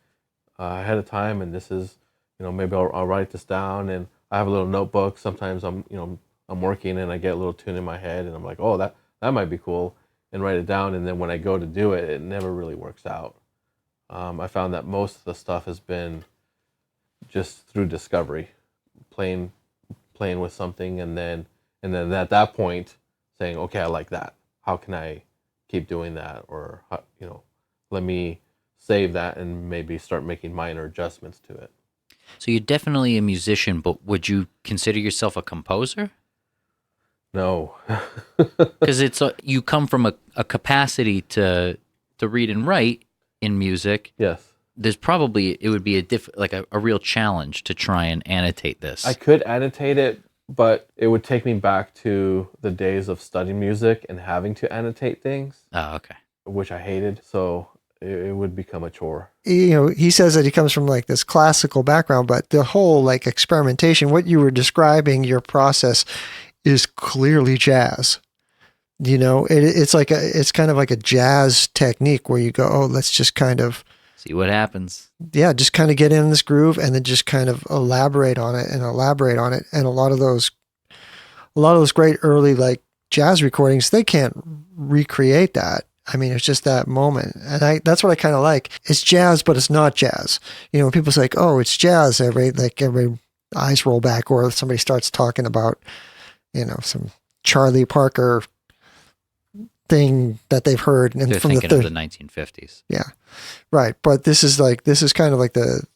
[SPEAKER 3] ahead of time. And this is, maybe I'll write this down, and I have a little notebook. Sometimes I'm working and I get a little tune in my head and I'm like, oh, that might be cool, and write it down. And then when I go to do it, it never really works out. I found that most of the stuff has been just through discovery, playing with something, and then at that point saying, okay, I like that. How can I keep doing that? Or, let me save that and maybe start making minor adjustments to it.
[SPEAKER 1] So you're definitely a musician, but would you consider yourself a composer?
[SPEAKER 3] No.
[SPEAKER 1] Because you come from a capacity to read and write in music.
[SPEAKER 3] Yes.
[SPEAKER 1] There's probably, it would be a real challenge to try and annotate this.
[SPEAKER 3] I could annotate it, but it would take me back to the days of studying music and having to annotate things,
[SPEAKER 1] Oh, okay.
[SPEAKER 3] which I hated. So it would become a chore.
[SPEAKER 2] You know, he says that he comes from like this classical background, but the whole like experimentation, what you were describing, your process is clearly jazz. You know, it's kind of like a jazz technique where you go, oh, let's just kind of,
[SPEAKER 1] See what happens.
[SPEAKER 2] yeah, just kind of get in this groove and then just kind of elaborate on it and elaborate on it. And a lot of those great early like jazz recordings, they can't recreate that. I mean, it's just that moment. And that's what I kind of like. It's jazz, but it's not jazz. You know, when people say, like, oh, it's jazz, every eyes roll back, or somebody starts talking about, you know, some Charlie Parker thing that they've heard and
[SPEAKER 1] They're
[SPEAKER 2] from
[SPEAKER 1] thinking
[SPEAKER 2] the
[SPEAKER 1] of the 1950s.
[SPEAKER 2] yeah, right. But this is kind of like the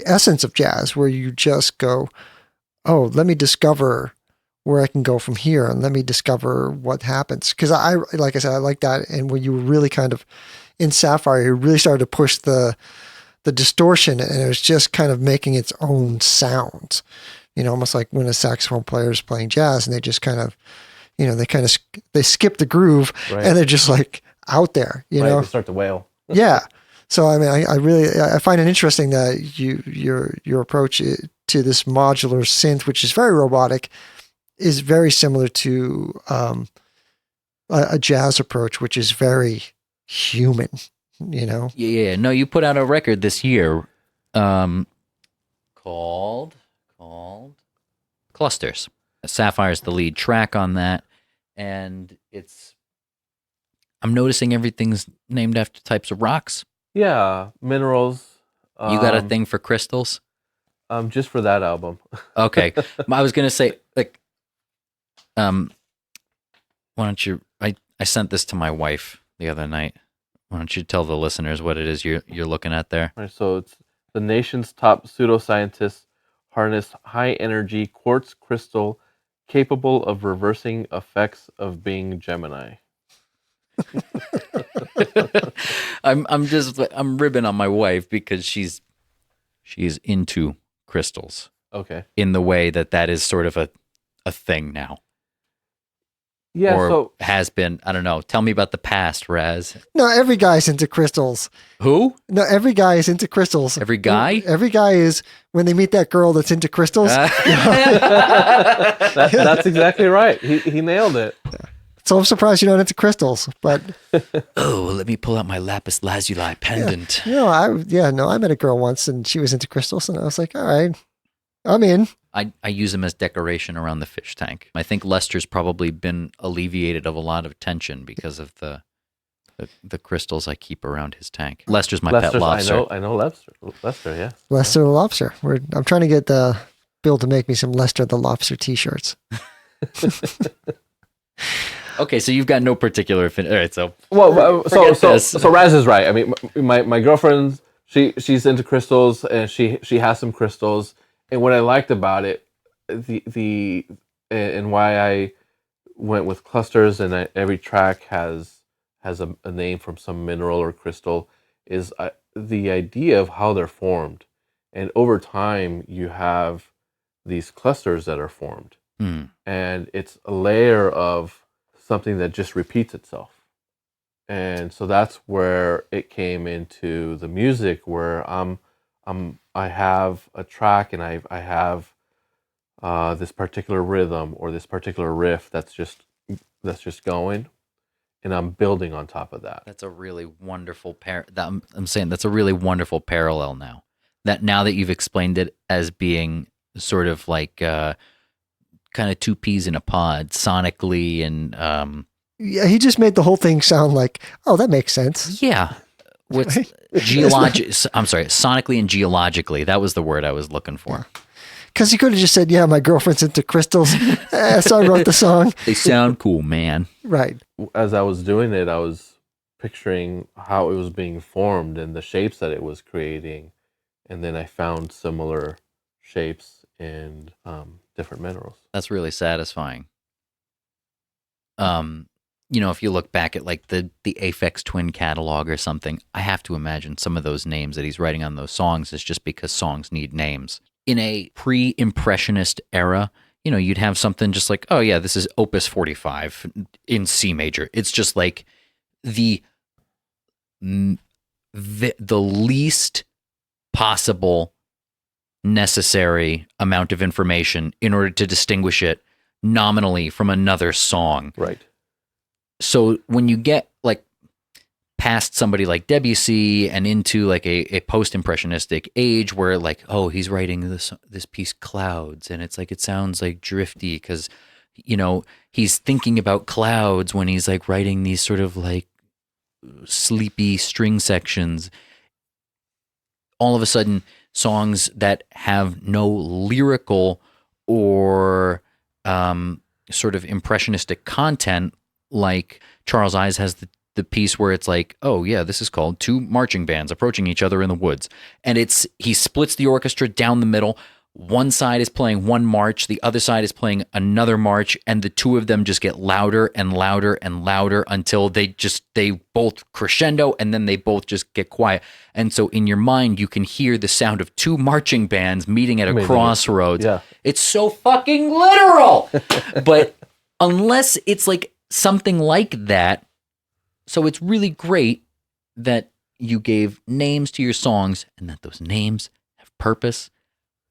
[SPEAKER 2] essence of jazz, where you just go, oh, let me discover where I can go from here, and let me discover what happens. Because like I said, I like that. And when you were really kind of in Sapphire, you really started to push the distortion, and it was just kind of making its own sounds. You know, almost like when a saxophone player is playing jazz, and they just kind of, you know, they skip the groove,
[SPEAKER 3] Right.
[SPEAKER 2] and they're just like out there. You know,
[SPEAKER 3] They start to wail.
[SPEAKER 2] yeah. So I mean, I find it interesting that your approach to this modular synth, which is very robotic, is very similar to a jazz approach, which is very human. You know,
[SPEAKER 1] Yeah. No, you put out a record this year, called Clusters. Sapphire's the lead track on that, and I'm noticing everything's named after types of rocks.
[SPEAKER 3] Yeah, minerals.
[SPEAKER 1] You got a thing for crystals?
[SPEAKER 3] Just for that album.
[SPEAKER 1] Okay. I was gonna say, like, why don't you? I sent this to my wife the other night. Why don't you tell the listeners what it is you're looking at there?
[SPEAKER 3] Right, so it's the nation's top pseudoscientists harness high energy quartz crystal capable of reversing effects of being Gemini.
[SPEAKER 1] I'm ribbing on my wife because she's into crystals
[SPEAKER 3] Okay.
[SPEAKER 1] in the way that is sort of a thing now.
[SPEAKER 3] Yeah,
[SPEAKER 1] Or
[SPEAKER 3] so
[SPEAKER 1] has been. I don't know. Tell me about the past, Raz.
[SPEAKER 2] no, every guy's into crystals.
[SPEAKER 1] Who?
[SPEAKER 2] No, every guy is into crystals.
[SPEAKER 1] Every guy?
[SPEAKER 2] Every guy is, when they meet that girl that's into crystals.
[SPEAKER 3] that's exactly right. He nailed it.
[SPEAKER 2] So I'm surprised you're not into crystals, but
[SPEAKER 1] Oh, let me pull out my lapis lazuli pendant.
[SPEAKER 2] you know, I met a girl once and she was into crystals, and I was like, all right, I'm in.
[SPEAKER 1] I use them as decoration around the fish tank. I think Lester's probably been alleviated of a lot of tension because of the crystals I keep around his tank. Lester's my pet lobster.
[SPEAKER 3] I know Lester, yeah.
[SPEAKER 2] Lester the Lobster. I'm trying to get Bill to make me some Lester the Lobster t-shirts.
[SPEAKER 1] Okay, so you've got no particular affinity. All right, so
[SPEAKER 3] Well,
[SPEAKER 1] forget this.
[SPEAKER 3] so Raz is right. I mean, my girlfriend, she's into crystals, and she has some crystals. And what I liked about it, and why I went with clusters, and every track has a name from some mineral or crystal, is the idea of how they're formed. And over time, you have these clusters that are formed, and it's a layer of something that just repeats itself. And so that's where it came into the music, where I have a track, and I have this particular rhythm or this particular riff that's just going, and I'm building on top of that.
[SPEAKER 1] That's a really wonderful I'm saying that's a really wonderful parallel now. Now that you've explained it as being sort of like kind of two peas in a pod, sonically and
[SPEAKER 2] Yeah, he just made the whole thing sound like, oh, that makes sense.
[SPEAKER 1] yeah. What's I'm sorry, sonically and geologically. That was the word I was looking for.
[SPEAKER 2] Because he could have just said, yeah, my girlfriend's into crystals. So I wrote the song.
[SPEAKER 1] They sound cool, man.
[SPEAKER 2] Right.
[SPEAKER 3] As I was doing it, I was picturing how it was being formed and the shapes that it was creating, and then I found similar shapes in different minerals.
[SPEAKER 1] That's really satisfying. If you look back at like the Aphex Twin catalog or something, I have to imagine some of those names that he's writing on those songs is just because songs need names. In a pre-impressionist era, you'd have something just like, oh yeah, this is Opus 45 in C major. It's just like the least possible necessary amount of information in order to distinguish it nominally from another song.
[SPEAKER 3] Right.
[SPEAKER 1] So when you get like past somebody like Debussy and into like a post-impressionistic age where like, oh, he's writing this piece Clouds, and it's like it sounds like drifty because he's thinking about clouds when he's like writing these sort of like sleepy string sections. All of a sudden, songs that have no lyrical or sort of impressionistic content, like Charles Ives has the piece where it's like, oh yeah, this is called Two Marching Bands Approaching Each Other in the Woods. And he splits the orchestra down the middle. One side is playing one march, the other side is playing another march, and the two of them just get louder and louder and louder until they both crescendo, and then they both just get quiet. And so in your mind, you can hear the sound of two marching bands meeting at a crossroads.
[SPEAKER 3] Yeah.
[SPEAKER 1] It's so fucking literal. But unless it's like something like that, so it's really great that you gave names to your songs and that those names have purpose.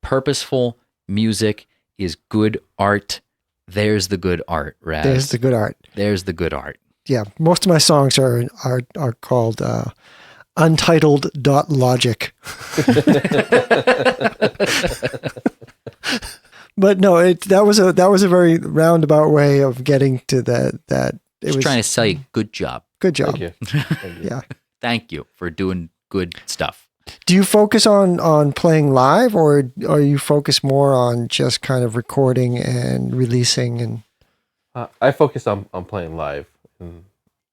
[SPEAKER 1] Purposeful music is good art. There's the good art, Raz.
[SPEAKER 2] There's the good art.
[SPEAKER 1] There's the good art.
[SPEAKER 2] Yeah, most of my songs are called untitled.logic. But no, that was a very roundabout way of getting to that.
[SPEAKER 1] Just trying to sell you good job.
[SPEAKER 2] Good job.
[SPEAKER 3] Thank you. Thank you.
[SPEAKER 2] Yeah.
[SPEAKER 1] Thank you for doing good stuff.
[SPEAKER 2] Do you focus on playing live, or you focus more on just kind of recording and releasing? And
[SPEAKER 3] I focus on playing live. And,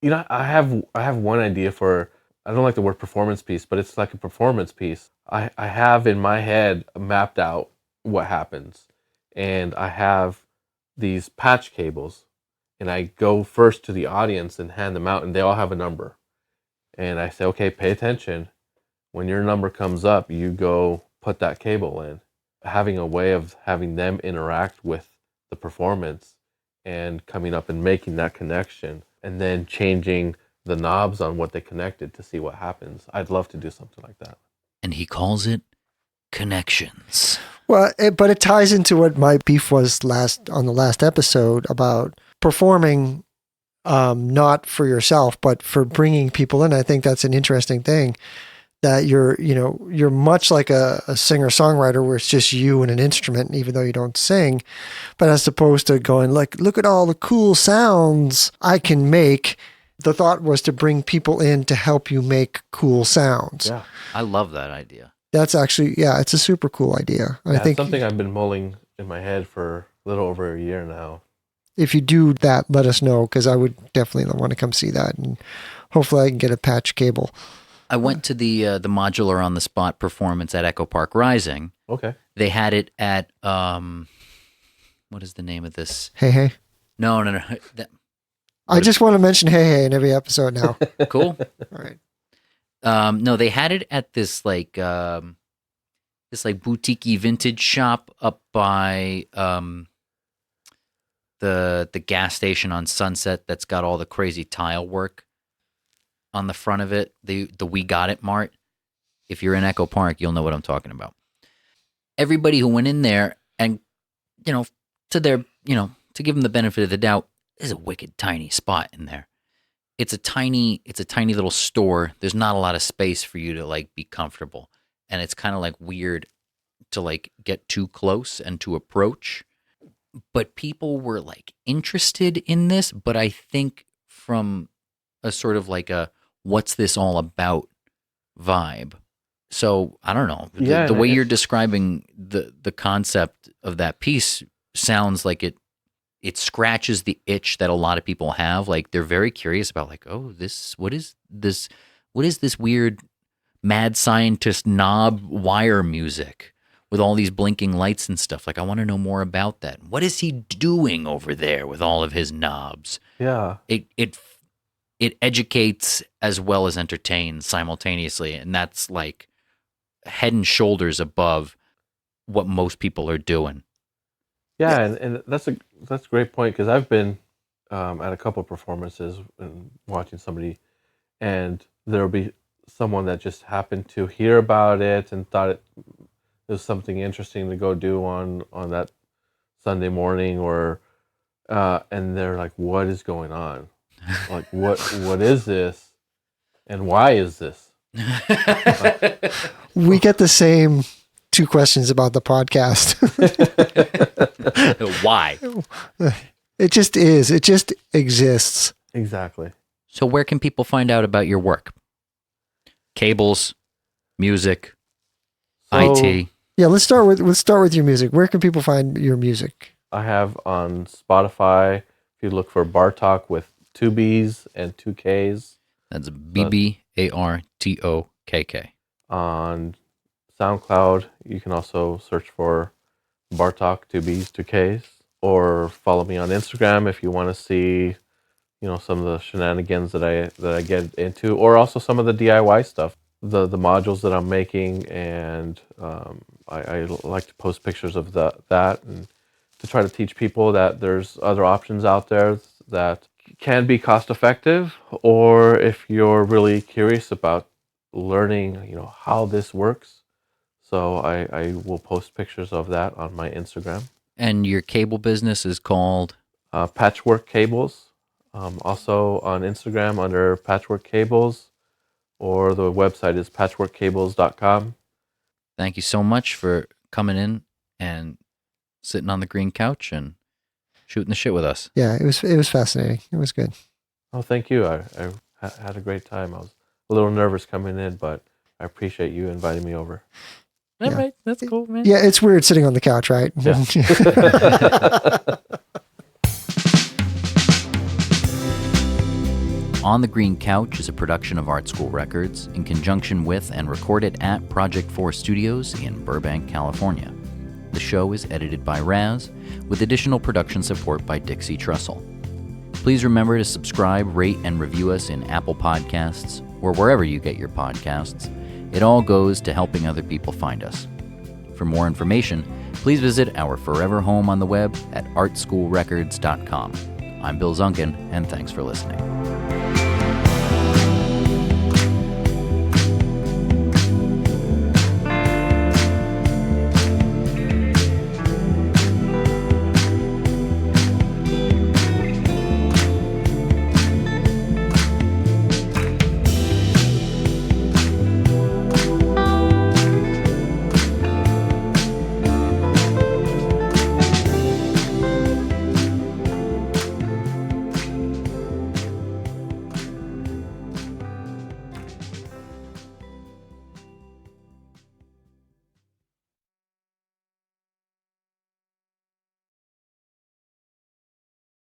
[SPEAKER 3] I have one idea for, I don't like the word performance piece, but it's like a performance piece. I have in my head mapped out what happens, and I have these patch cables, and I go first to the audience and hand them out, and they all have a number, and I say, okay, pay attention. When your number comes up, you go put that cable in. Having a way of having them interact with the performance and coming up and making that connection, and then changing the knobs on what they connected to see what happens. I'd love to do something like that.
[SPEAKER 1] And he calls it connections.
[SPEAKER 2] well, but it ties into what my beef was on the last episode about performing, not for yourself, but for bringing people in. I think that's an interesting thing. That you're much like a singer-songwriter where it's just you and an instrument, even though you don't sing, but as opposed to going like, look at all the cool sounds I can make. The thought was to bring people in to help you make cool sounds.
[SPEAKER 3] Yeah.
[SPEAKER 1] I love that idea.
[SPEAKER 2] That's actually, it's a super cool idea.
[SPEAKER 3] Yeah,
[SPEAKER 2] I think
[SPEAKER 3] it's something I've been mulling in my head for a little over a year now.
[SPEAKER 2] if you do that, let us know, because I would definitely want to come see that, and hopefully I can get a patch cable.
[SPEAKER 1] I went to the Modular on the Spot performance at Echo Park Rising.
[SPEAKER 3] Okay.
[SPEAKER 1] They had it at what is the name of this?
[SPEAKER 2] Hey.
[SPEAKER 1] No.
[SPEAKER 2] I just want to mention hey in every episode now.
[SPEAKER 1] Cool.
[SPEAKER 2] All right.
[SPEAKER 1] No, they had it at this like boutique-y vintage shop up by the gas station on Sunset that's got all the crazy tile work on the front of it. The We Got It Mart. If you're in Echo Park, you'll know what I'm talking about. Everybody who went in there, and to give them the benefit of the doubt, is a wicked tiny spot in there. It's a tiny little store. There's not a lot of space for you to like be comfortable, and it's kind of like weird to like get too close and to approach. But people were like interested in this, but I think from a sort of like a what's this all about vibe. So I don't know. The way you're describing the concept of that piece sounds like it scratches the itch that a lot of people have. Like they're very curious about like, oh, what is this weird mad scientist knob wire music with all these blinking lights and stuff. Like I want to know more about that. What is he doing over there with all of his knobs?
[SPEAKER 3] Yeah.
[SPEAKER 1] It educates as well as entertains simultaneously, and that's like head and shoulders above what most people are doing.
[SPEAKER 3] Yeah, and that's a great point because I've been at a couple of performances and watching somebody, and there'll be someone that just happened to hear about it and thought it was something interesting to go do on that Sunday morning, or and they're like, "What is going on? Like, what is this, and why is this?"
[SPEAKER 2] We get the same 2 questions about the podcast.
[SPEAKER 1] Why?
[SPEAKER 2] It just is. It just exists.
[SPEAKER 3] Exactly.
[SPEAKER 1] So where can people find out about your work? Cables, music,
[SPEAKER 3] So,
[SPEAKER 1] IT.
[SPEAKER 2] Yeah, let's start with your music. Where can people find your music?
[SPEAKER 3] I have on Spotify. If you look for Bbartokk with 2 B's and 2 K's.
[SPEAKER 1] That's BBARTOKK.
[SPEAKER 3] On SoundCloud, you can also search for Bbartokk 2 B's 2 K's, or follow me on Instagram if you want to see, some of the shenanigans that I get into, or also some of the DIY stuff, the modules that I'm making, and I like to post pictures of that and to try to teach people that there's other options out there that can be cost effective, or if you're really curious about learning, how this works. So I will post pictures of that on my Instagram.
[SPEAKER 1] And your cable business is called?
[SPEAKER 3] PATCHWORK CABLES. Also on Instagram under PATCHWORK CABLES, or the website is patchworkcables.com.
[SPEAKER 1] Thank you so much for coming in and sitting on the green couch and shooting the shit with us.
[SPEAKER 2] Yeah, it was fascinating. It was good.
[SPEAKER 3] Oh, thank you. I had a great time. I was a little nervous coming in, but I appreciate you inviting me over.
[SPEAKER 1] All
[SPEAKER 2] Yeah.
[SPEAKER 1] right, that's cool, man.
[SPEAKER 2] Yeah, it's weird sitting on the couch, right?
[SPEAKER 3] Yeah.
[SPEAKER 1] On the Green Couch is a production of ArtSchool Records in conjunction with and recorded at Project 4 Studios in Burbank, California. The show is edited by Raz, with additional production support by Dixie Trussell. Please remember to subscribe, rate, and review us in Apple Podcasts or wherever you get your podcasts. It all goes to helping other people find us. For more information, please visit our forever home on the web at artschoolrecords.com. I'm Bill Zunkin, and thanks for listening.